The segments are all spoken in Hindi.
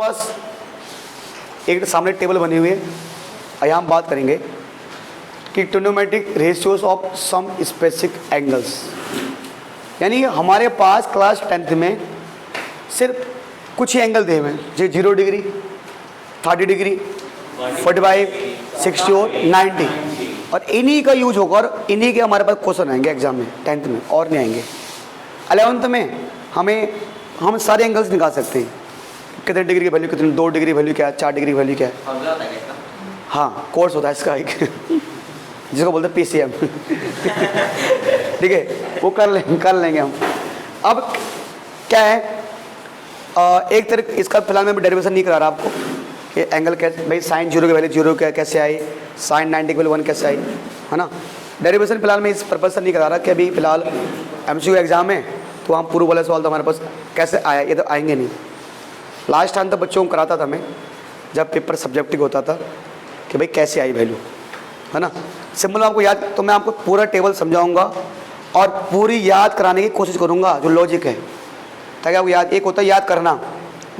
पास एक सामने टेबल बनी हुई है। यहाँ हम बात करेंगे कि trigonometric ratios of some specific angles, यानी हमारे पास क्लास 10th में सिर्फ कुछ ही एंगल दिए हुए हैं, जो 0 डिग्री, 30 डिग्री, 45, 60 और 90, और इन्हीं का यूज होगा और इन्हीं के हमारे पास क्वेश्चन आएंगे एग्जाम में 10th में, और नहीं आएंगे। 11th में हम सारे एंगल्स निकाल सकते हैं, कितने डिग्री की वैल्यू, कितने 2 डिग्री वैल्यू क्या है, 4 डिग्री वैल्यू क्या है। हाँ, कोर्स होता है इसका एक जिसको बोलते हैं PCM ठीक है, वो कर लेंगे हम। अब क्या है, एक तरह इसका फिलहाल मैं डेरिवेशन नहीं करा रहा आपको कि एंगल कैसे, भाई साइन 0 की वैल्यू 0 क्या कैसे आई, साइन 90 की वैल्यू 1 कैसे आई, है ना। डेरिवेशन फिलहाल मैं इस पर्पज से नहीं करा रहा कि अभी फिलहाल MCQ एग्जाम है तो हम पूर्व वाले सवाल तो हमारे पास कैसे आया, ये तो आएंगे नहीं। लास्ट टाइम तो बच्चों को कराता था मैं, जब पेपर सब्जेक्टिव होता था कि भाई कैसे आई वैल्यू, है ना। सिंपल आपको याद, तो मैं आपको पूरा टेबल समझाऊंगा और पूरी याद कराने की कोशिश करूंगा जो लॉजिक है, ताकि आपको याद। एक होता है याद करना,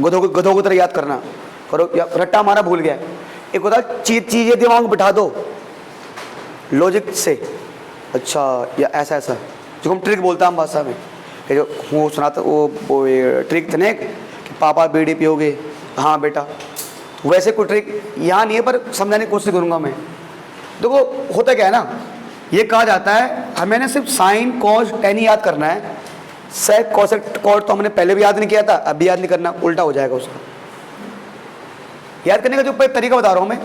गधों की तरह याद करना, करो रट्टा हमारा भूल गया। एक होता है चीज़ें दिमाग में बिठा दो लॉजिक से, अच्छा या ऐसा ऐसा, जो हम ट्रिक बोलते हैं हम भाषा में, जो वो सुनाता वो ट्रिक थे ना कि पापा बीड़ी पियोगे, हाँ बेटा, वैसे कोई ट्रिक यहाँ नहीं है, पर समझाने की कोशिश करूँगा मैं। देखो होता क्या है ना, ये कहा जाता है हमें ना सिर्फ साइन कॉस टेन ही याद करना है, सेक कॉसेक कॉट तो हमने पहले भी याद नहीं किया था, अब भी याद नहीं करना, उल्टा हो जाएगा उसका। याद करने का जो तरीका बता रहा हूँ मैं,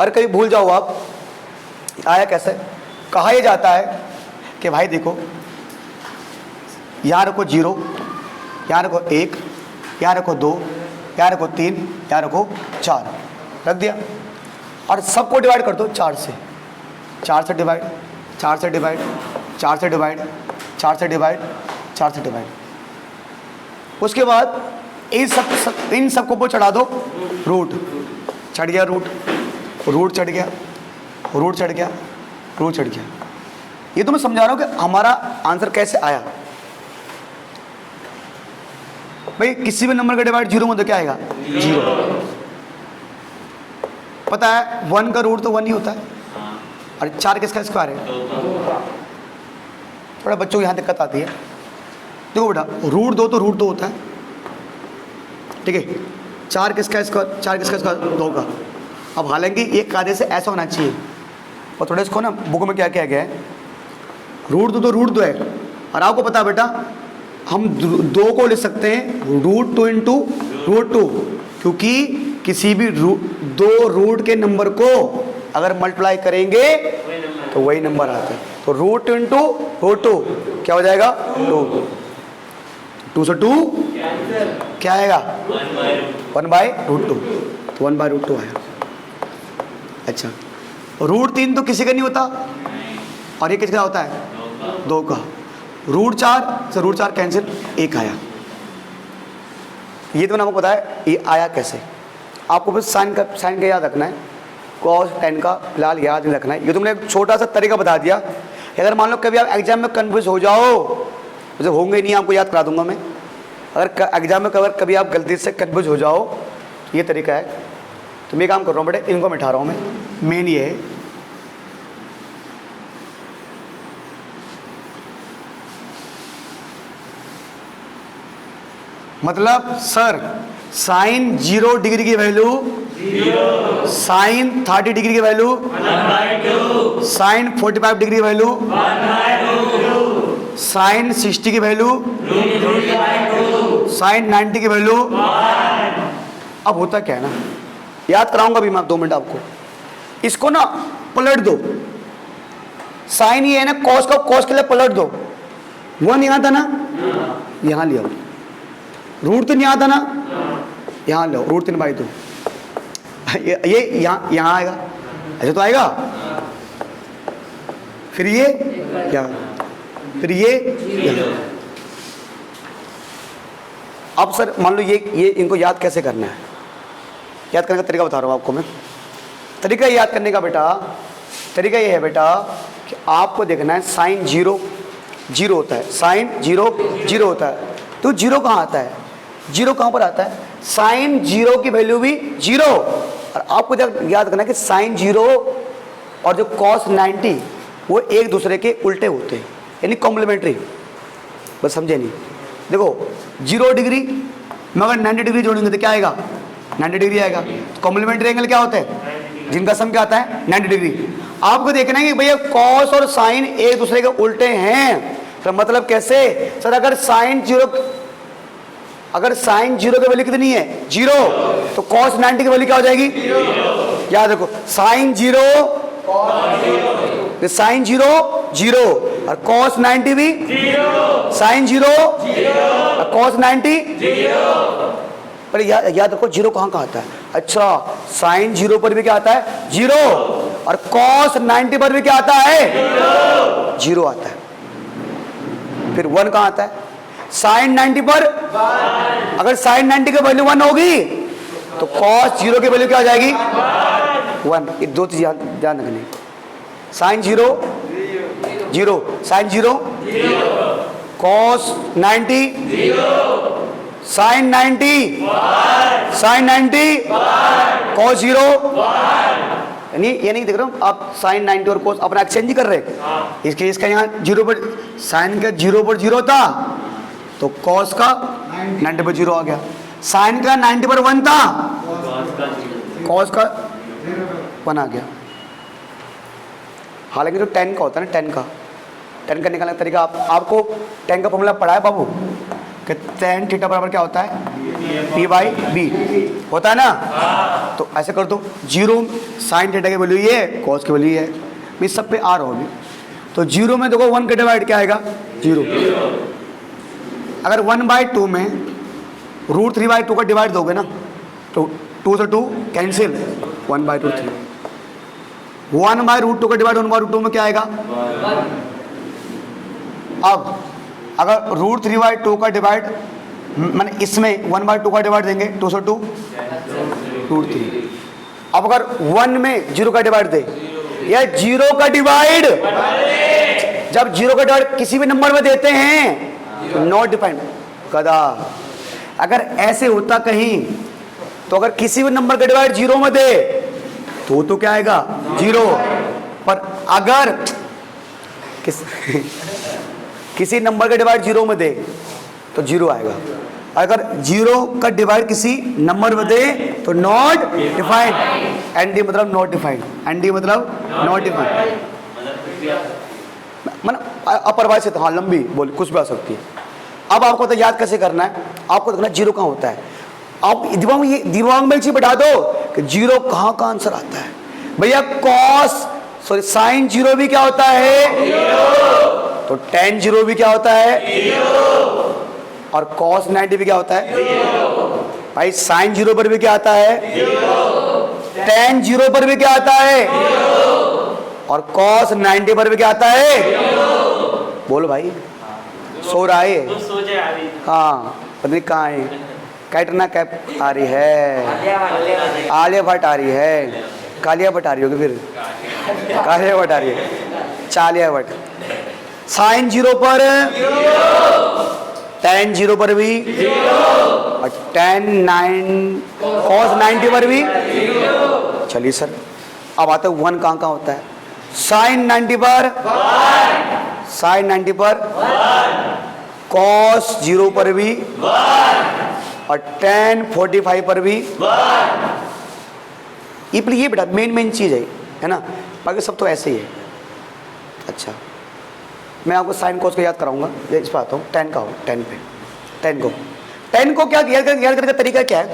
और कभी भूल जाओ आप आया कैसे। कहा यह जाता है कि भाई देखो, यहाँ रखो 0, यहाँ रखो 1, यहाँ रखो 2, यहाँ रखो 3, यहाँ रखो 4, रख दिया, और सबको डिवाइड कर दो 4 से, 4 से डिवाइड, 4 से डिवाइड, 4 से डिवाइड, 4 से डिवाइड, 4 से डिवाइड। उसके बाद इन सबको को चढ़ा दो रूट, चढ़ गया रूट, रूट चढ़ गया, रूट चढ़ गया, रूट चढ़ गया। ये तो मैं समझा रहा हूँ कि हमारा आंसर कैसे आया। भाई किसी भी नंबर का डिवाइड 0 में तो क्या आएगा, 0। पता है 1 का रूट तो 1 ही होता है, और 4 किसका स्क्वायर है। थोड़ा बच्चों को यहाँ दिक्कत आती है। देखो बेटा, रूट 2 तो रूट 2 होता है, ठीक है। 4 किसका स्क्वायर, 4 किसका स्क्वायर, 2 का। अब हालांकि एक कायदे से ऐसा होना चाहिए, और थोड़ा इसको ना बुक में क्या क्या गया है, रूट 2 तो रूट 2 है, और आपको पता है बेटा हम 2 को लिख सकते हैं रूट 2 इंटू रूट 2, क्योंकि किसी भी 2 रूट के नंबर को अगर मल्टीप्लाई करेंगे तो वही नंबर आता है। तो रूट इंटू रूट 2 क्या हो जाएगा, 2, 2 से 2 क्या आएगा, 1/√2, तो 1/√2 आया। अच्छा, रूट 3 तो किसी का नहीं होता, और ये किसका होता है, 2 का। रूट 4 से रूट 4 कैंसिल, 1 आया। ये तो मैंने आपको बताया ये आया कैसे। आपको बस साइन का याद रखना है, कॉस 10 का फिलहाल याद नहीं रखना है। ये तुमने एक छोटा सा तरीका बता दिया। अगर मान लो कभी आप एग्जाम में कन्फ्यूज हो जाओ, मुझे होंगे ही नहीं, आपको याद करा दूंगा मैं। अगर एग्जाम में कभी आप गलती से कन्फ्यूज हो जाओ, ये तरीका है। तो मैं काम कर रहा हूँ बेटे, इनको मिटा रहा हूँ मैं। मेन ये है, मतलब सर साइन 0 डिग्री की वैल्यू 0, साइन 30 डिग्री की वैल्यू 1/2, साइन 45 डिग्री की वैल्यू 1/2, साइन 60 की वैल्यू 2, साइन 90 की वैल्यू 1। अब होता क्या है ना, याद कराऊंगा भी मैं 2 मिनट आपको। इसको ना पलट दो, साइन ये है ना कॉस का, कॉस के लिए पलट दो। 1 यहाँ था ना, यहाँ लिया, रूट 3 यहाँ था ना, यहाँ लो रूट 3/2। ये यहाँ आएगा, ऐसे तो आएगा। फिर ये यहाँ, फिर ये यहाँ। अब सर मान लो ये इनको याद कैसे करना है, याद करने का तरीका बता रहा हूँ आपको मैं। तरीका याद करने का बेटा, तरीका ये है बेटा कि आपको देखना है साइन 0 0 होता है, साइन 0 0 होता है। तो 0 कहाँ आता है, 0 कहाँ पर आता है, साइन जीरो की वैल्यू भी जीरो। और आपको याद रखना कि साइन जीरो और जो कॉस 90 वो एक दूसरे के उल्टे होते हैं, यानी कॉम्प्लीमेंट्री। बस समझे नहीं? देखो 0 डिग्री में अगर 90 डिग्री जोड़ेंगे तो क्या आएगा? 90 डिग्री आएगा। कॉम्प्लीमेंट्री एंगल क्या होता है? जिनका सम क्या आता है? 90 डिग्री। आपको देखना है कि भैया कॉस और साइन एक दूसरे के उल्टे हैं। तो मतलब कैसे सर? अगर साइन जीरो की वैल्यू कितनी है? 0, तो कॉस 90 की वैल्यू क्या हो जाएगी? याद रखो, साइन जीरो जीरो और कॉस 90 भी साइन जीरो और कॉस 90 पर याद रखो जीरो कहाँ आता है? अच्छा, साइन जीरो पर भी क्या आता है? जीरो। और कॉस 90 पर भी क्या आता है? जीरो आता है। फिर 1 कहाँ आता है? साइन 90 पर अगर साइन 90 की वैल्यू 1 होगी तो कॉस जीरो की वैल्यू क्या हो जाएगी? 1। ये दो चीज ध्यान रखनी। Sine zero zero, sine zero cos 90 sine 90 cos zero. ये नहीं देख रहे हो आप? साइन 90 और कॉस अपना एक्सचेंज ही कर रहे हैं। इसके इसका यहाँ जीरो पर साइन का जीरो पर जीरो था तो कॉस का 90 पर जीरो आ गया। साइन का 90 पर 1 था, कॉस का 1 आ गया। हालांकि जो 10 का होता है ना, 10 का निकालने का तरीका आपको 10 का फॉर्मूला पढ़ा है बाबू कि tan थीटा बराबर क्या होता है? P/B होता है ना? तो ऐसे कर दो, 0 साइन थीटा की वैल्यू ये है, कॉस की वैल्यू ये है, इस सब पे आर होगी। तो 0 में देखो 1 का डिवाइड क्या आएगा? 0। अगर 1/2 में √3/2 का डिवाइड दोगे ना तो 2 से 2 कैंसिल, 1/2 3। 1/√2 का डिवाइड 1/2 में क्या आएगा? अब अगर √3/2 का डिवाइड मैंने इसमें 1/2 का डिवाइड देंगे, 2 से 2 √3। अब अगर 1 में 0 का डिवाइड दे या 0 का डिवाइड, जब 0 का डिवाइड किसी भी नंबर में देते हैं नॉट डिफाइंड कदा। अगर ऐसे होता कहीं तो अगर किसी भी नंबर का डिवाइड 0 में दे तो क्या आएगा? 0। पर अगर किसी नंबर का डिवाइड 0 में दे तो 0 आएगा। अगर 0 का डिवाइड किसी नंबर में दे तो नॉट डिफाइंड। एनडी मतलब नॉट डिफाइंड, एनडी मतलब नॉट डिफाइंड, मतलब अपरिभाषित। हाँ, लंबी बोल कुछ भी आ सकती है। अब आपको तो याद कैसे करना है? आपको देखना 0 कहाँ होता है। आप दिमाग में एक चीज बैठा दो कि 0 कहाँ का आंसर आता है। भैया साइन 0 भी क्या होता है? तो tan 0 भी क्या होता है? और cos 90 भी क्या होता है? भाई साइन 0 पर भी क्या आता है? tan 0 पर भी क्या आता है? और cos 90 पर भी क्या आता है? बोलो भाई, सो रहा है? हाँ, पता नहीं कहाँ है। कैटरीना कैफ आ रही है, आलिया भट्ट आ रही है, कालिया भट्ट आ रही होगी, फिर कालिया भट्ट आ रही है, चालिया भट्ट। साइन 0 पर tan 0 पर भी और cos 90 पर भी। चलिए सर, अब आते 1 कहाँ कहाँ होता है? साइन 90 पर cos 0 पर भी और tan 45 पर भी। ये बेटा मेन चीज है ना, बाकी सब तो ऐसे ही है। अच्छा, मैं आपको साइन कोस को याद कराऊंगा, इस पर आता हूँ। tan का हो, tan को क्या याद करने का तरीका क्या है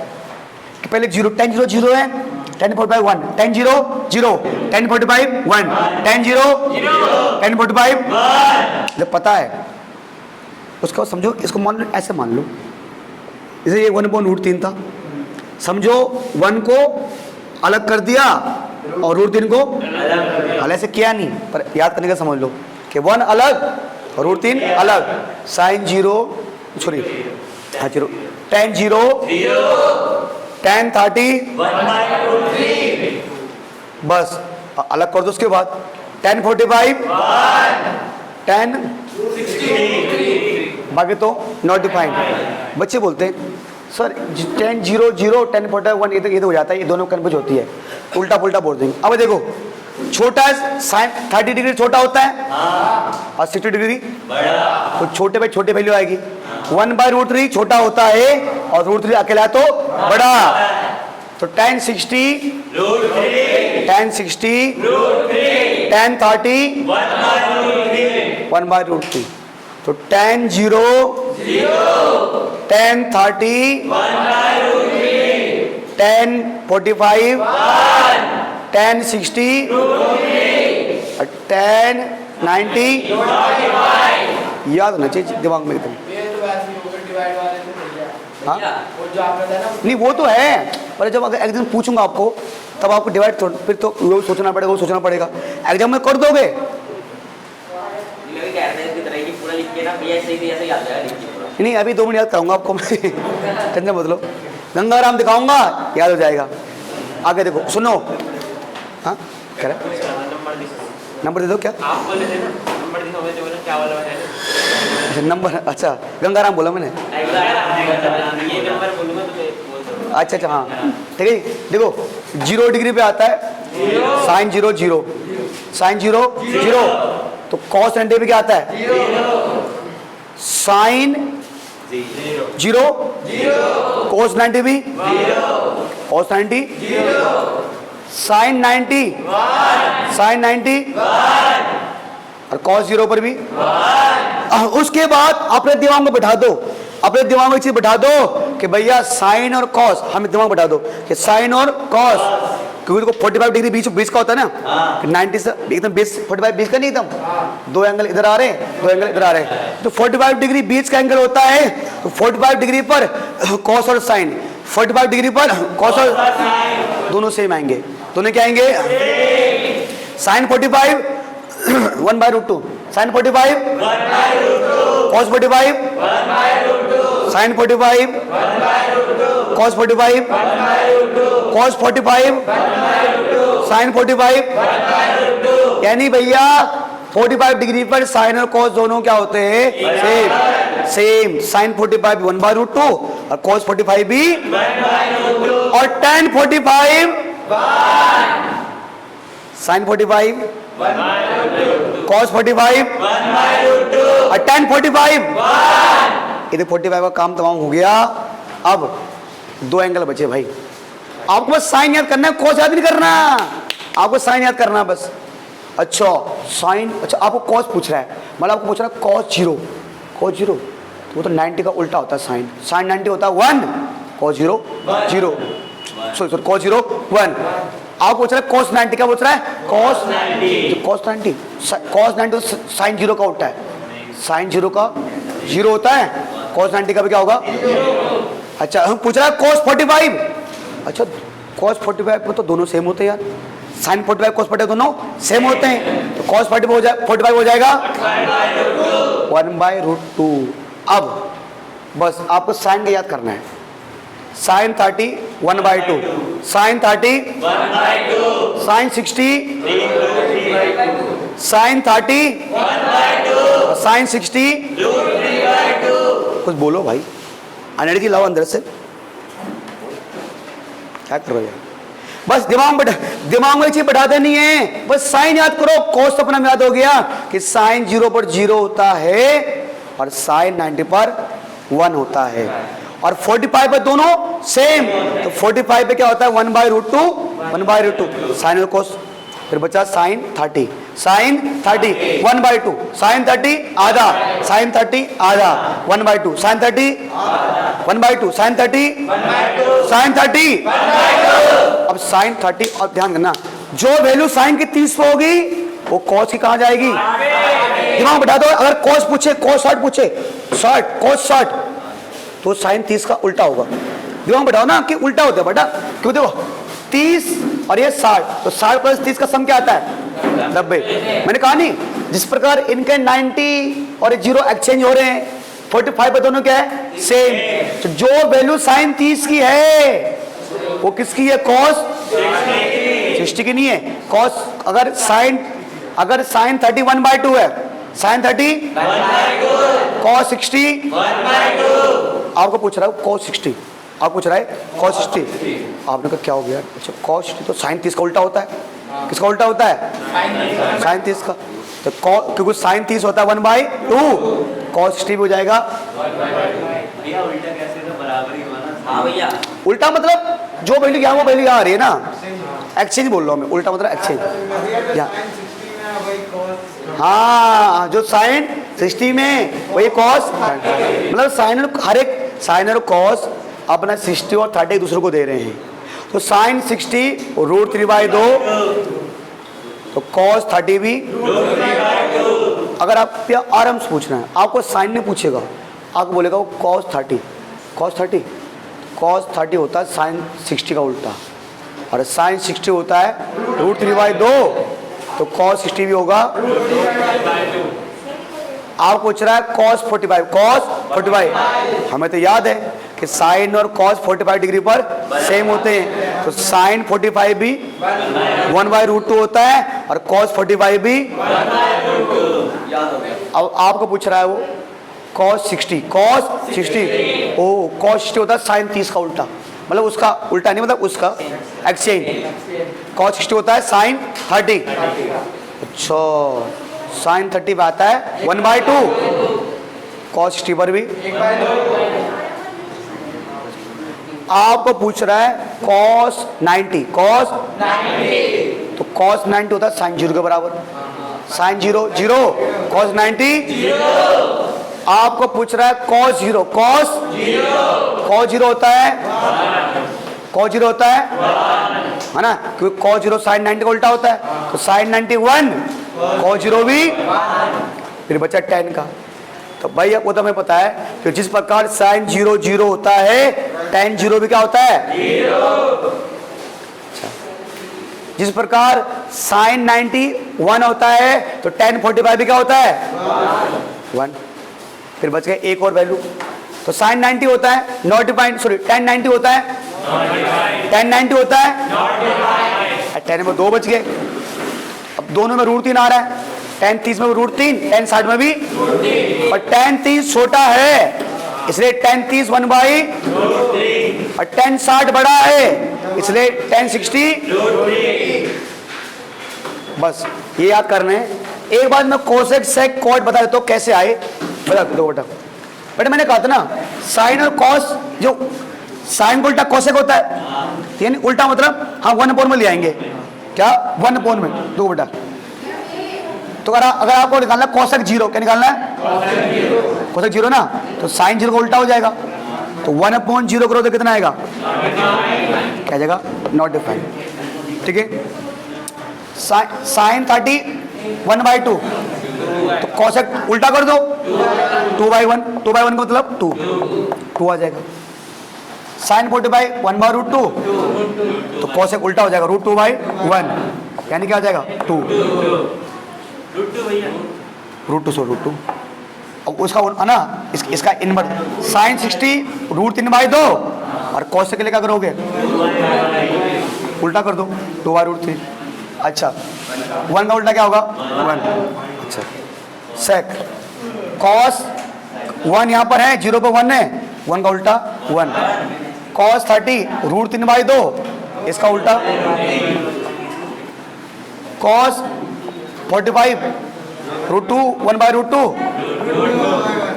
कि पहले 0 tan 0 0 है, tan 45 1, tan 0 0, tan 45 1, tan 0 tan 45 जब पता है उसका समझो, इसको मान लो, ऐसे मान लो जैसे ये 1/√3 था, समझो 1 को अलग कर दिया और √3 को अलग ऐसे किया नहीं, पर याद करने का समझ लो कि 1 अलग और √3 अलग। साइन 0 सॉरी हाँ 0, tan 0 tan 30 बस अलग कर दो। उसके बाद tan 45 tan 63 बाकी तो नॉट डिफाइंड। बच्चे बोलते हैं सर 10 0 0 10 45 1 ये तो हो जाता है, ये दोनों कन्फ्यूज होती है, उल्टा पुल्टा बोल देंगे। अब देखो छोटा है साइन 30 डिग्री छोटा होता है और 60 डिग्री बड़ा, तो छोटे पे छोटे वैल्यू आएगी। 1/√3 छोटा होता है और √3 अकेला तो बड़ा, तो tan 60 tan 60 tan 30 1/√3, तो tan 0 tan 30 tan 45 tan 60 tan 90 याद होना चाहिए दिमाग में एकदम। हाँ नहीं वो तो है, पर जब अगर एग्जाम पूछूंगा आपको तब आपको डिवाइड फिर तो वो सोचना पड़ेगा, वो सोचना पड़ेगा। एग्जाम में कर दोगे नहीं, अभी 2 मिनट याद कराऊंगा आपको मैं टेंशन मत लो, गंगाराम दिखाऊंगा याद हो जाएगा। आगे देखो सुनो, हाँ कह रहे नंबर दे दो, क्या आप बोले थे ना नंबर दिखाओ, जो बोला क्या वाला है नंबर? अच्छा गंगाराम बोला मैंने, ये नंबर बोलूंगा तो अच्छा अच्छा हाँ ठीक है। देखो 0 डिग्री पे आता है साइन 0 0, साइन 0 0, तो कॉस 90 पे क्या आता है साइन 0 कॉस 90 भी कॉस 90, साइन 90 साइन 90 और कॉस 0 पर भी। उसके बाद अपने दिमाग में बैठा दो, अपने दिमाग में चीज बैठा दो कि भैया साइन और कॉस, हमें दिमाग बैठा दो कि साइन और कॉस, क्योंकि देखो 45 डिग्री बीच का होता है ना, 90 से एकदम 45 बीच का नहीं, एकदम 2 एंगल इधर आ रहे हैं 2 एंगल इधर आ रहे हैं, तो 45 डिग्री बीच का एंगल होता है। तो 45 डिग्री पर कॉस और साइन, 45 डिग्री पर कॉस और दोनों सेम आएंगे, दोनों क्या आएंगे sine 45 1/√2, sine 45 cos 45 sine 45 cos 45 cos 45 sine 45, यानी भैया 45 डिग्री पर साइन और कॉस दोनों क्या होते हैं सेम, सेम साइन 45 1/√2 और कॉस 45 भी, और tan 45 साइन 45 कॉस 45 और tan 45, इधर 45 का काम तमाम हो गया। अब 2 एंगल बचे भाई, आपको बस साइन याद करना है, कॉस याद नहीं करना, आपको साइन याद करना है बस। अच्छा साइन, अच्छा आपको कॉस पूछ रहा है, मतलब आपको पूछ रहा है कॉस 0, कॉस 0 तो वो तो 90 का उल्टा होता है साइन, साइन 90 होता है 1, कॉस 0 0, सॉरी कॉस 0 1। आप पूछ रहे हैं कॉस 90 का, पूछ रहा है कॉस 90, कॉस 90 साइन 0 का उल्टा है, साइन 0 का 0 होता है, कॉस 90 का भी क्या होगा। अच्छा हम पूछ रहा है कॉस 45, अच्छा कॉस 45 पर तो दोनों सेम होते हैं यार, साइन 45 कॉस 45 दोनों सेम होते हैं, तो कॉस 45 हो जाएगा 1/√2। अब बस आपको साइन का याद करना है, sine 30 1/2, sine 30 sine 60 sine 30 sine 60, कुछ बोलो भाई, एनर्जी लाओ अंदर से, क्या कर रहे हो? बस दिमाग में चीज बैठा देनी है, बस साइन याद करो, कॉस तो अपना याद हो गया कि साइन 0 पर 0 होता है और साइन 90 पर 1 होता है, और 45 पे दोनों सेम, तो 45 पे क्या होता है 1/√2 साइन और कोस, फिर बचा साइन 30 1/2 साइन 30 आधा साइन 30 आधा 1/2 साइन 30 1/2 साइन 30 साइन 30। अब साइन 30, और ध्यान करना जो वैल्यू साइन की 30 पे होगी वो कॉस की कहां जाएगी, दिमाग बैठा दो। अगर कॉस पूछे, कॉस 60 पूछे, 60 कॉस 60, तो साइन 30 का उल्टा होगा, दिमाग बैठाओ ना कि उल्टा होता है बेटा, क्यों देखो 30 और ये 60, तो 60 + 30 का सम क्या आता है 90। मैंने कहा नहीं, जिस प्रकार इनके 90 और 0 एक्सचेंज हो रहे हैं, 45 पे दोनों क्या है सेम, तो जो वैल्यू साइन 30 की है वो किसकी है, कॉस 60 की नहीं है। कॉस अगर साइन 30 1/2 है, साइन 30 कॉस 60, आपको पूछ रहा हूं कॉस 60, आप पूछ रहा है cos 60। आपने कहा क्या हो गया? अच्छा cos 60 तो sin 30 का उल्टा होता है। किसका उल्टा होता है? sin 30 का। तो क्योंकि sin 30 होता है 1/2, cos 60 भी हो जाएगा। भैया उल्टा कैसे तो बराबर ही हुआ ना। हाँ भैया उल्टा मतलब जो वैल्यू यहाँ वो वैल्यू यहाँ आ रही है ना, एक्सचेंज बोल रहा हूँ मैं, उल्टा मतलब एक्सचेंज। हाँ जो साइन 60 में वही कॉस, मतलब साइन और हर एक साइन और कॉस अपना 60 और 30 एक दूसरे को दे रहे हैं। तो साइन 60 √3/2, तो कॉस 30 भी। अगर आप आराम पूछना है, आपको साइन नहीं पूछेगा, आपको बोलेगा वो cos 30, cos 30 होता है साइन 60 का उल्टा, और साइन 60 होता है √3/2, तो cos 60 भी होगा। आप पूछ रहा है cos 45, हमें तो याद है कि साइन और cos 45 डिग्री पर सेम होते हैं, तो साइन 45 भी 1/√2 होता है और cos 45 भी। अब आपको पूछ रहा है वो cos 60, ओ cos 60 होता है साइन 30 का उल्टा, मतलब उसका उल्टा नहीं, मतलब उसका एक्सचेंज। cos 60 होता है साइन 30। अच्छा साइन 30 पे आता है 1/2, cos 60 पर भी। आपको पूछ रहा है cos 90, तो cos 90 होता है साइन 0 के बराबर, साइन 0 cos 90। आपको पूछ रहा है cos 0 होता है ना, क्योंकि cos 0 साइन 90 का उल्टा होता है, तो साइन 91 cos 0 भी। फिर बचा tan का, तो भाई वो तो हमें पता है कि जिस प्रकार साइन 0 होता है tan 0 भी क्या होता है? अच्छा, जिस प्रकार साइन 90 1 होता है तो tan 45 भी क्या होता है? 1। फिर बच गए एक और वैल्यू, तो साइन 90 होता है tan 90 होता है, tan 90 होता है, tan में 2 बच गए। अब दोनों में √3 आ रहा है, tan 30 में √3, tan 60 में भी, और tan 30 छोटा है इसलिए tan 30 1/, और tan 60 बड़ा है इसलिए tan 60। बस ये याद करना है। एक बार मैं कोसेक सेक कॉट बता देता हूँ कैसे आए, बता दो बेटा मैंने कहा था ना साइन और कॉस, जो साइन को उल्टा कोसेक होता है, यानी उल्टा मतलब हम 1/, में ले आएंगे, क्या 1/, में दो बेटा। तो अगर आपको निकालना कोसेक 0, क्या निकालना है? कोसेक 0 ना, तो साइन 0 का उल्टा हो जाएगा, तो 1/0 करो तो कितना आएगा? क्या जाएगा? Not defined. ठीक है, साइन 30 1/2, तो कोसेक उल्टा कर दो 2/1, 2/1 का मतलब 2 आ जाएगा। साइन 45 1/√2, तो कोसेक उल्टा हो जाएगा √2/1, यानी क्या आ जाएगा? 2 √2। अब उसका है ना इसका इनवर्स साइन 60 √3/2, और कोसेक के लिए क्या करोगे? उल्टा कर दो 2/√3। अच्छा 1 का उल्टा क्या होगा? 1। अच्छा सेक cos 1 यहाँ पर है, 0 पे 1 है, 1 का उल्टा 1। cos 30 √3/2, इसका उल्टा। cos 45 √2 1/√2,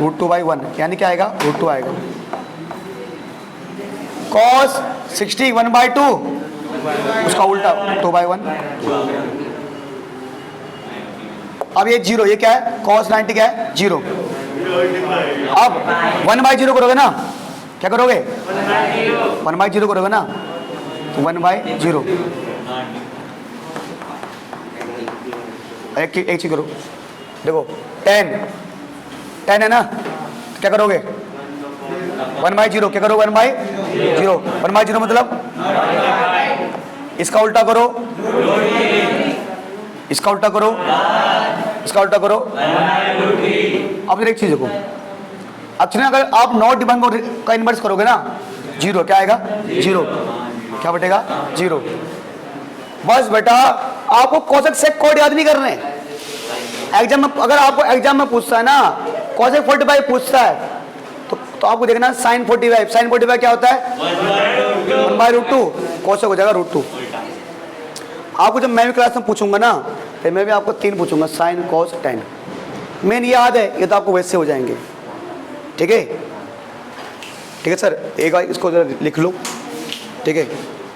√2/1, यानी क्या आएगा? √2 आएगा। cos 60 1/2, उसका उल्टा 2/1। अब ये 0, ये क्या है? cos 90 क्या है? 0। अब 1/0 करोगे ना, क्या करोगे? 1/0 करोगे ना, तो 1/0। एक चीज करो, देखो tan है ना, तो क्या करोगे? 1/0, क्या करो? 1/0, 1/0 मतलब इसका उल्टा करो, इसका उल्टा करो, इसका उल्टा करो। अब फिर एक चीज देखो, अच्छा अगर आप नॉट डिफाइंड का इनवर्स करोगे ना, 0 क्या आएगा? 0 क्या बटेगा? 0। बस बेटा आपको कोसेक सेक कोड याद नहीं करने। एग्जाम में अगर आपको एग्जाम में पूछता है ना कोसेक 45 पूछता है, तो आपको देखना है साइन 45, साइन 45 क्या होता है 1/√2, कोसेक हो जाएगा √2। आपको जब मैं भी क्लास में पूछूंगा ना तो मैं भी आपको 3 पूछूंगा, साइन कॉस टेन। मेन ये याद है, ये तो आपको वैसे हो जाएंगे। ठीक है, ठीक है सर, एक बार इसको जरा लिख लो। ठीक है।